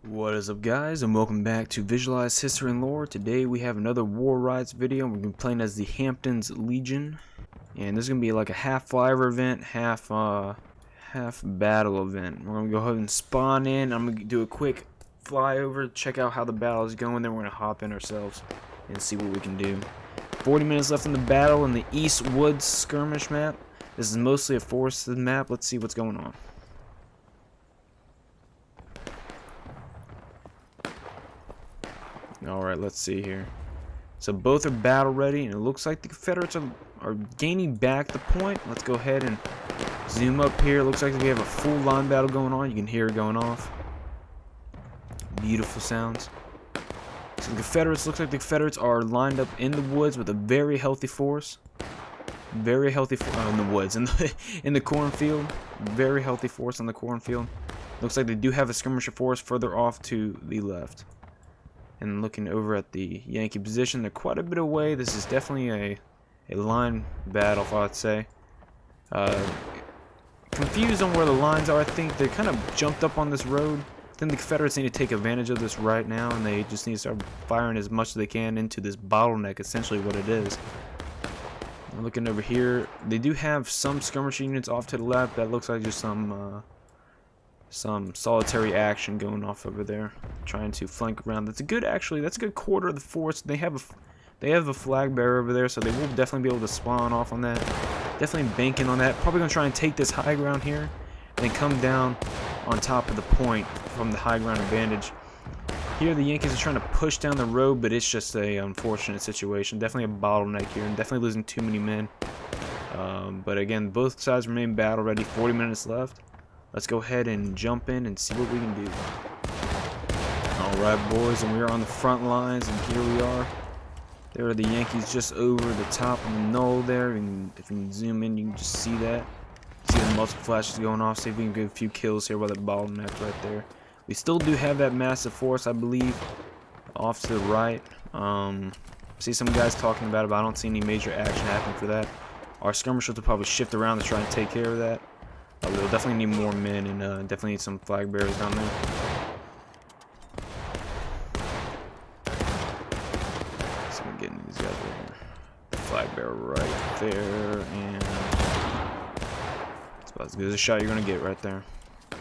What is up, guys, and welcome back to Visualize History and Lore. Today we have another War Rides video. We're going to be playing as the Hamptons Legion, and this is going to be like a half flyover event, half battle event. We're going to go ahead and spawn in. I'm going to do a quick flyover, check out how the battle is going, then we're going to hop in ourselves and see what we can do. 40 minutes left in the battle in the East Woods skirmish map. This is mostly a forested map. Let's see what's going on. Alright, let's see here. So both are battle ready, and it looks like the Confederates are gaining back the point. Let's go ahead and zoom up here. Looks like we have a full line battle going on. You can hear it going off. Beautiful sounds. So the Confederates, looks like the Confederates are lined up in the woods with a very healthy force. Very healthy in the woods, in the cornfield. Very healthy force on the cornfield. Looks like they do have a skirmisher force further off to the left. And looking over at the Yankee position, they're quite a bit away. This is definitely a line battle, I'd say. Confused on where the lines are. I think they kind of jumped up on this road. I think the Confederates need to take advantage of this right now, and they just need to start firing as much as they can into this bottleneck, essentially what it is. Looking over here, they do have some skirmish units off to the left. That looks like just some solitary action going off over there, trying to flank around. That's a good, actually, that's a good quarter of the force. They have a flag bearer over there, so they will definitely be able to spawn off on that. Definitely banking on that. Probably gonna try and take this high ground here, and then come down on top of the point from the high ground advantage. Here the Yankees are trying to push down the road, but it's just a unfortunate situation. Definitely a bottleneck here, and definitely losing too many men. But again, both sides remain battle ready. 40 minutes left. Let's go ahead and jump in and see what we can do. Alright, boys, and we are on the front lines, and here we are. There are the Yankees just over the top of the knoll there, and if you can zoom in, you can just see that. See the multiple flashes going off. See if we can get a few kills here by the bottleneck right there. We still do have that massive force, I believe, off to the right. See some guys talking about it, but I don't see any major action happening for that. Our skirmishers will probably shift around to try and take care of that. We'll definitely need more men, and definitely need some flag bearers down there. So I'm getting these guys right here. The flag bearer right there, and it's about as good as a shot you're gonna get right there.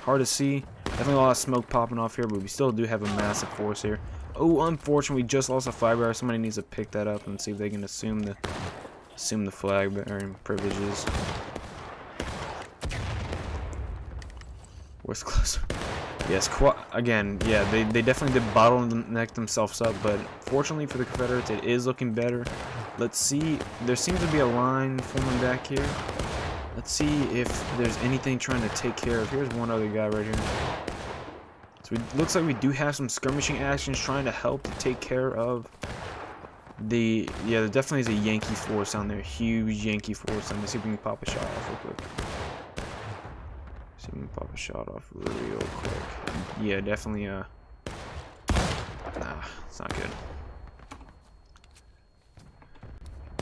Hard to see. Definitely a lot of smoke popping off here, but we still do have a massive force here. Oh, unfortunately, we just lost a flag bearer. Somebody needs to pick that up and see if they can assume the flag bearing privileges. Where's closer? Yes, again, yeah, they definitely did bottleneck themselves up, but fortunately for the Confederates, it is looking better. Let's see. There seems to be a line forming back here. Let's see if there's anything trying to take care of. Here's one other guy right here. So it looks like we do have some skirmishing actions trying to help to take care of the. Yeah, there definitely is a Yankee force down there. Huge Yankee force. Let me see if we can pop a shot off real quick. See if we can pop a shot off real quick. Yeah, definitely. Nah, it's not good.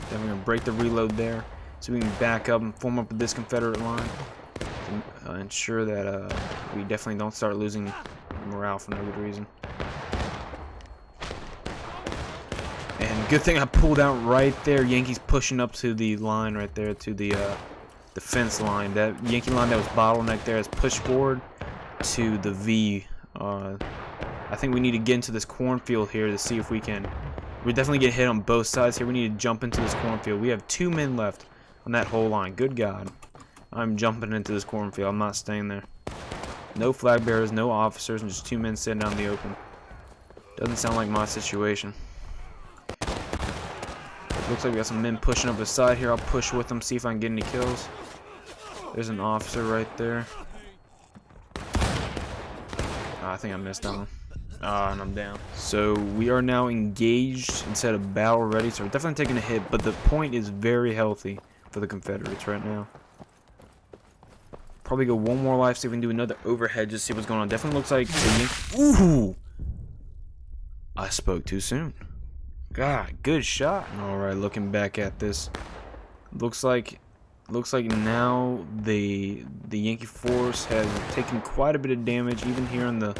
Then we're gonna break the reload there, so we can back up and form up with this Confederate line to ensure that we definitely don't start losing morale for no good reason. And good thing I pulled out right there. Yankees pushing up to the line right there, to the fence line. That Yankee line that was bottlenecked there is pushed forward to the V. I think we need to get into this cornfield here to see if we can. We definitely get hit on both sides here. We need to jump into this cornfield. We have 2 men left on that whole line. Good God. I'm jumping into this cornfield. I'm not staying there. No flag bearers, no officers, and just 2 men sitting out in the open. Doesn't sound like my situation. It looks like we got some men pushing up the side here. I'll push with them, see if I can get any kills. There's an officer right there. I think I missed that one. And I'm down. So we are now engaged instead of battle ready. So we're definitely taking a hit, but the point is very healthy for the Confederates right now. Probably go one more life, see if we can do another overhead, just see what's going on. Definitely looks like ooh! I spoke too soon. God, good shot. Alright, looking back at this. Looks like now the Yankee force has taken quite a bit of damage, even here on the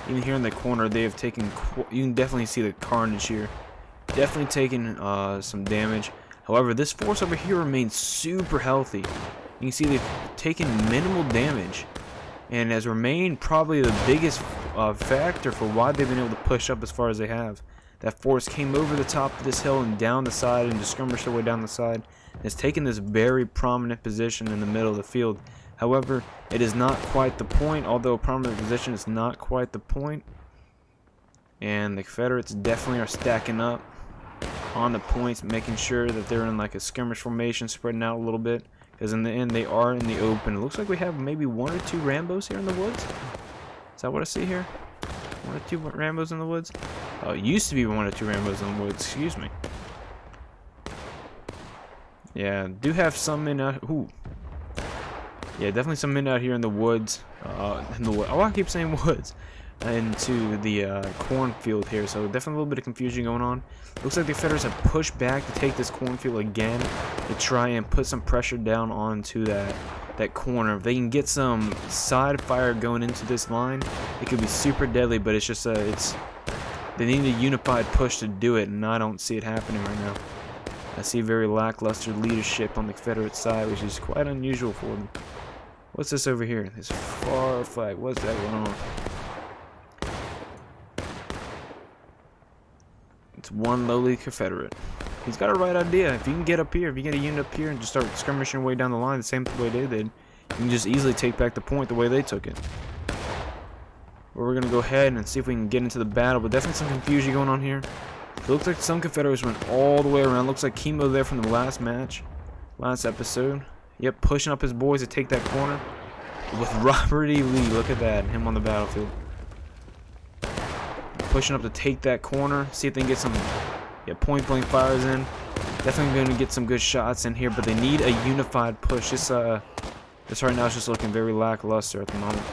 Even here in the corner, they have taken. You can definitely see the carnage here. Definitely taken some damage. However, this force over here remains super healthy. You can see they've taken minimal damage, and has remained probably the biggest factor for why they've been able to push up as far as they have. That force came over the top of this hill and down the side and just skirmished their way down the side. And has taken this very prominent position in the middle of the field. However, it is not quite the point, although a prominent position is not quite the point. And the Confederates definitely are stacking up on the points, making sure that they're in like a skirmish formation, spreading out a little bit. Because in the end, they are in the open. It looks like we have maybe 1 or 2 Rambos here in the woods. Is that what I see here? 1 or 2 Rambos in the woods? Oh, it used to be 1 or 2 Rambos in the woods. Excuse me. Yeah, do have some in. Ooh. Yeah, definitely some men out here in the woods. Oh, I keep saying woods. Into the cornfield here, so definitely a little bit of confusion going on. Looks like the Confederates have pushed back to take this cornfield again to try and put some pressure down onto that corner. If they can get some side fire going into this line, it could be super deadly. But it's just they need a unified push to do it, and I don't see it happening right now. I see very lackluster leadership on the Confederate side, which is quite unusual for them. What's this over here? This far flag. What's that going on? It's one lowly Confederate. He's got a right idea. If you can get up here, if you get a unit up here and just start skirmishing way down the line the same way they did, you can just easily take back the point the way they took it. But we're going to go ahead and see if we can get into the battle, but definitely some confusion going on here. It looks like some Confederates went all the way around. Looks like Chemo there from the last match, last episode. Yep, pushing up his boys to take that corner with Robert E. Lee. Look at that, him on the battlefield. Pushing up to take that corner, see if they can get some point blank fires in. Definitely going to get some good shots in here, but they need a unified push. This right now is just looking very lackluster at the moment.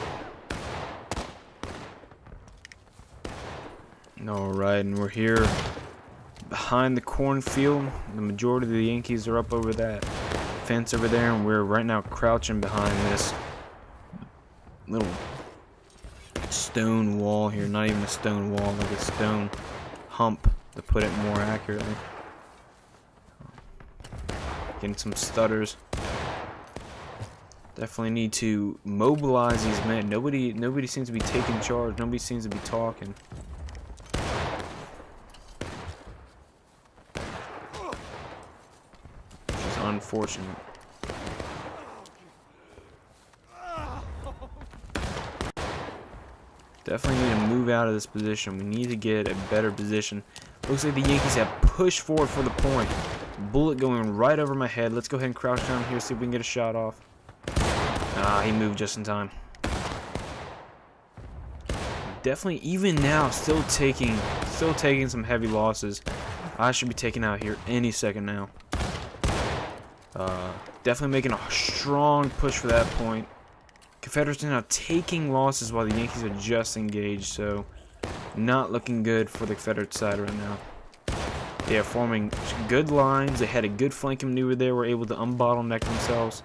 Alright, and we're here behind the cornfield. The majority of the Yankees are up over that fence over there, and we're right now crouching behind this little stone wall here. Not even a stone wall, like a stone hump, to put it more accurately. Getting some stutters. Definitely need to mobilize these men. Nobody seems to be taking charge. Nobody seems to be talking. Which is unfortunate. Definitely need to move out of this position. We need to get a better position. Looks like the Yankees have pushed forward for the point. Bullet going right over my head. Let's go ahead and crouch down here, see if we can get a shot off. Ah, he moved just in time. Definitely, even now, still taking some heavy losses. I should be taken out here any second now. Definitely making a strong push for that point. Confederates are now taking losses while the Yankees are just engaged, so not looking good for the Confederate side right now. They are forming good lines. They had a good flanking maneuver there. Were able to unbottleneck themselves,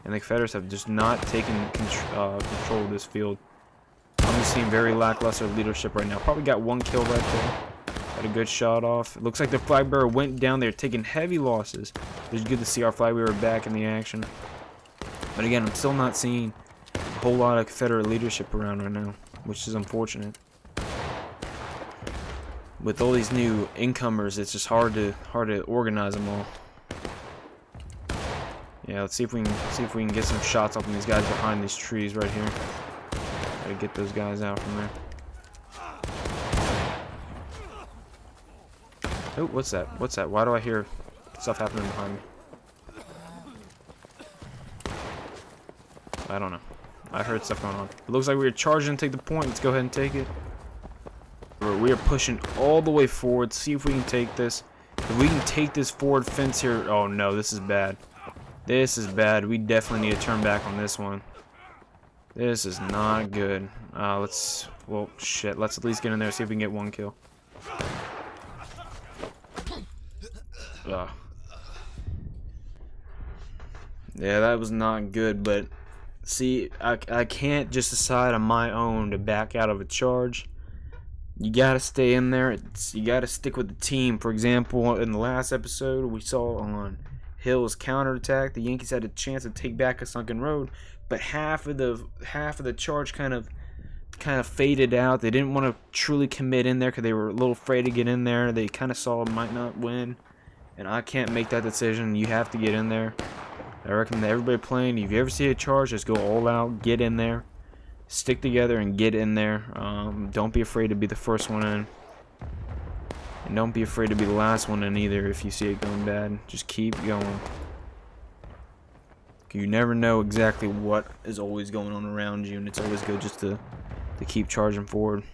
and the Confederates have just not taken control of this field. I'm just seeing very lackluster leadership right now. Probably got 1 kill right there. Got a good shot off. It looks like the flag bearer went down there, taking heavy losses. It's good to see our flag bearer back in the action. But again, I'm still not seeing a whole lot of Confederate leadership around right now, which is unfortunate. With all these new incomers, it's just hard to organize them all. Yeah, let's see if we can get some shots off on these guys behind these trees right here. Gotta get those guys out from there. Oh, what's that? What's that? Why do I hear stuff happening behind me? I don't know. I heard stuff going on. It looks like we were charging to take the point. Let's go ahead and take it. We are pushing all the way forward. See if we can take this. If we can take this forward fence here. Oh no, this is bad. This is bad. We definitely need to turn back on this one. This is not good. Well, shit. Let's at least get in there, see if we can get 1 kill. Yeah, that was not good, but See, I can't just decide on my own to back out of a charge. You gotta stay in there. You gotta stick with the team. For example, in the last episode, we saw on Hill's counterattack, the Yankees had a chance to take back a sunken road, but half of the charge kind of faded out. They didn't want to truly commit in there because they were a little afraid to get in there. They kind of saw it might not win, and I can't make that decision. You have to get in there. I recommend everybody playing. If you ever see a charge, just go all out, get in there, stick together, and get in there. Don't be afraid to be the first one in, and don't be afraid to be the last one in either. If you see it going bad, just keep going. You never know exactly what is always going on around you, and it's always good just to keep charging forward.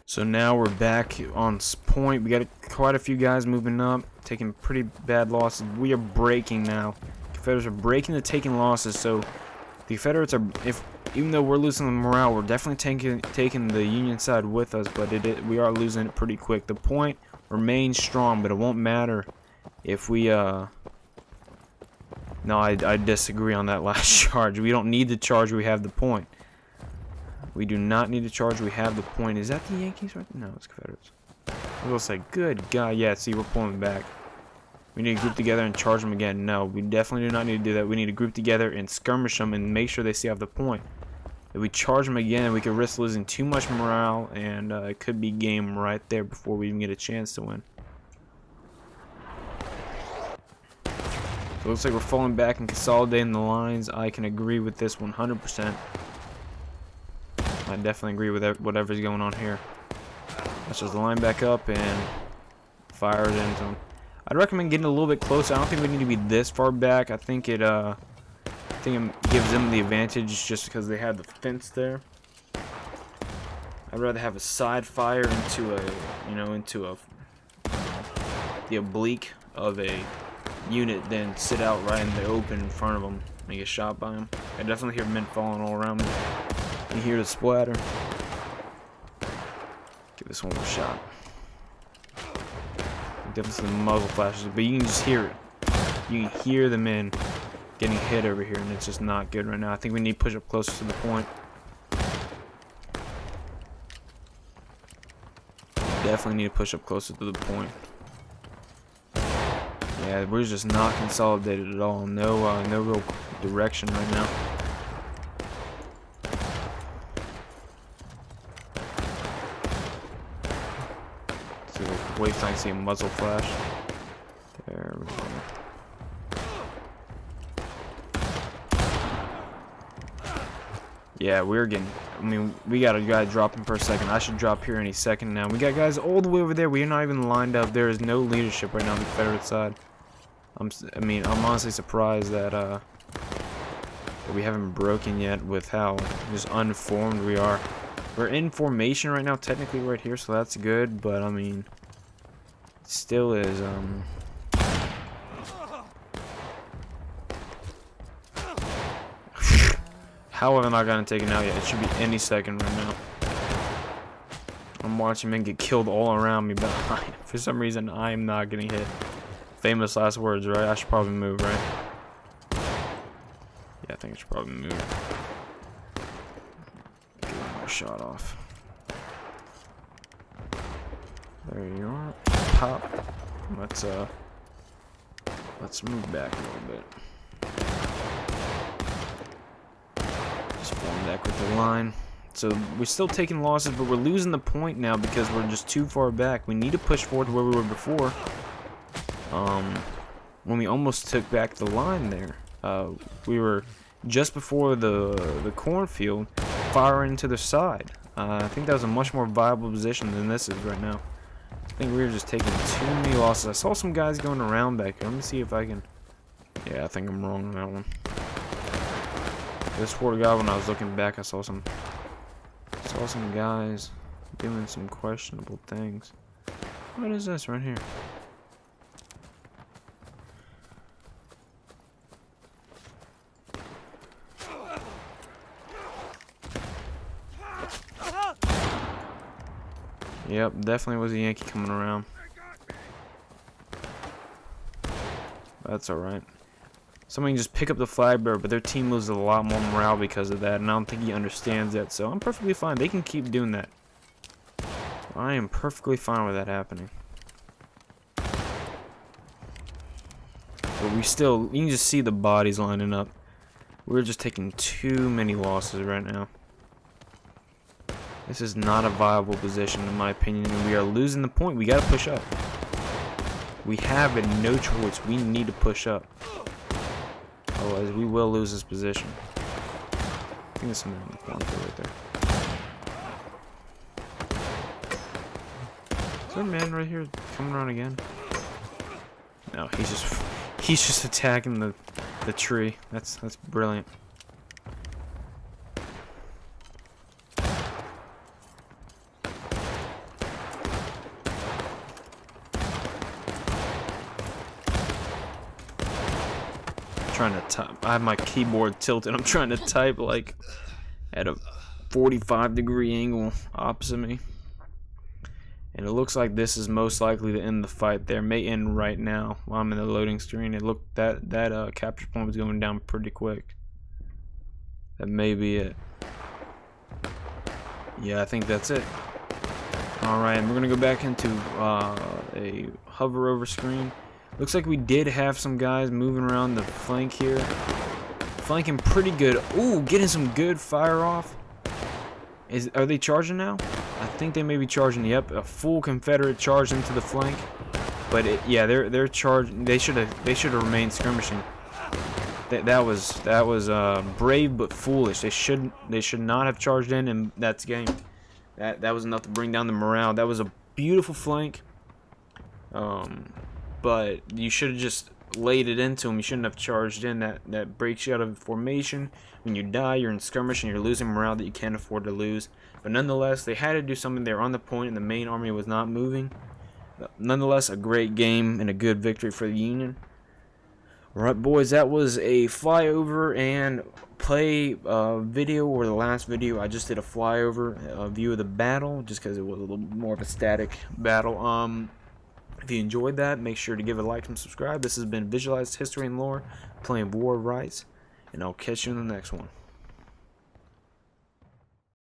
So now we're back on point. We got quite a few guys moving up, taking pretty bad losses. We are breaking now. Confederates are breaking the taking losses. So the Confederates are, even though we're losing the morale, we're definitely taking the Union side with us, but we are losing it pretty quick. The point remains strong, but it won't matter if we No, I disagree on that last charge. We don't need the charge. We have the point. We do not need the charge. We have the point. Is that the Yankees right? No, it's Confederates. I will say, good God. Yeah, see, we're pulling back. We need to group together and charge them again. No, we definitely do not need to do that. We need to group together and skirmish them and make sure they see off the point. If we charge them again, we could risk losing too much morale, and it could be game right there before we even get a chance to win. So it looks like we're falling back and consolidating the lines. I can agree with this 100%. I definitely agree with whatever's going on here. Let's just line back up and fire it into them. I'd recommend getting a little bit closer. I don't think we need to be this far back. I think it gives them the advantage just because they have the fence there. I'd rather have a side fire into the oblique of a unit than sit out right in the open in front of them and get shot by them. I definitely hear men falling all around me. You hear the splatter. Give this one more shot. Definitely some muzzle flashes, but you can just hear it. You can hear the men getting hit over here, and it's just not good right now. I think we need to push up closer to the point. Definitely need to push up closer to the point. Yeah, we're just not consolidated at all. No real direction right now. So wait till I see a muzzle flash. There we go. Yeah, we're getting. I mean, we got a guy dropping per second. I should drop here any second now. We got guys all the way over there. We are not even lined up. There is no leadership right now on the Confederate side. I'm honestly surprised that we haven't broken yet with how just unformed we are. We're in formation right now, technically right here, so that's good. But I mean, it still is How am I gonna take it out yet? It should be any second right now. I'm watching men get killed all around me, but for some reason I am not getting hit. Famous last words, right? I should probably move, right? Yeah, I think I should probably move. Get one more shot off. There you are. Pop. Let's move back a little bit. Just falling back with the line. So we're still taking losses, but we're losing the point now because we're just too far back. We need to push forward to where we were before. When we almost took back the line there, we were just before the cornfield, firing to the side. I think that was a much more viable position than this is right now. I think we were just taking too many losses. I saw some guys going around back here. Let me see if I can. Yeah, I think I'm wrong on that one. This poor guy, when I was looking back, I saw some guys doing some questionable things. What is this right here? Yep, definitely was a Yankee coming around. That's alright. Somebody can just pick up the flag bearer, but their team loses a lot more morale because of that, and I don't think he understands that, so I'm perfectly fine. They can keep doing that. I am perfectly fine with that happening. But we still, you can just see the bodies lining up. We're just taking too many losses right now. This is not a viable position in my opinion, and we are losing the point. We gotta push up. We have it, no choice. We need to push up. Otherwise, we will lose this position. I think there's something on the corner right there. Is there a man right here coming around again? No, he's just attacking the tree. That's brilliant. Trying to type. I have my keyboard tilted. I'm trying to type like at a 45-degree angle opposite me. And it looks like this is most likely to end the fight there. May end right now while I'm in the loading screen. It looked that capture point was going down pretty quick. That may be it. Yeah, I think that's it. Alright, we're gonna go back into a hover over screen. Looks like we did have some guys moving around the flank here. Flanking pretty good. Ooh, getting some good fire off. Are they charging now? I think they may be charging. Yep, a full Confederate charge into the flank. But yeah, they're charging. They should have remained skirmishing. That was brave but foolish. They should not have charged in, and that's game. That was enough to bring down the morale. That was a beautiful flank. But you should have just laid it into them. You shouldn't have charged in. That breaks you out of formation. When you die, you're in skirmish and you're losing morale that you can't afford to lose. But nonetheless, they had to do something. They were on the point and the main army was not moving. But nonetheless, a great game and a good victory for the Union. Alright boys, that was a flyover and play video, or the last video. I just did a flyover view of the battle just because it was a little more of a static battle. If you enjoyed that, make sure to give it a like and subscribe. This has been Visualized History and Lore, playing War of Rights, and I'll catch you in the next one.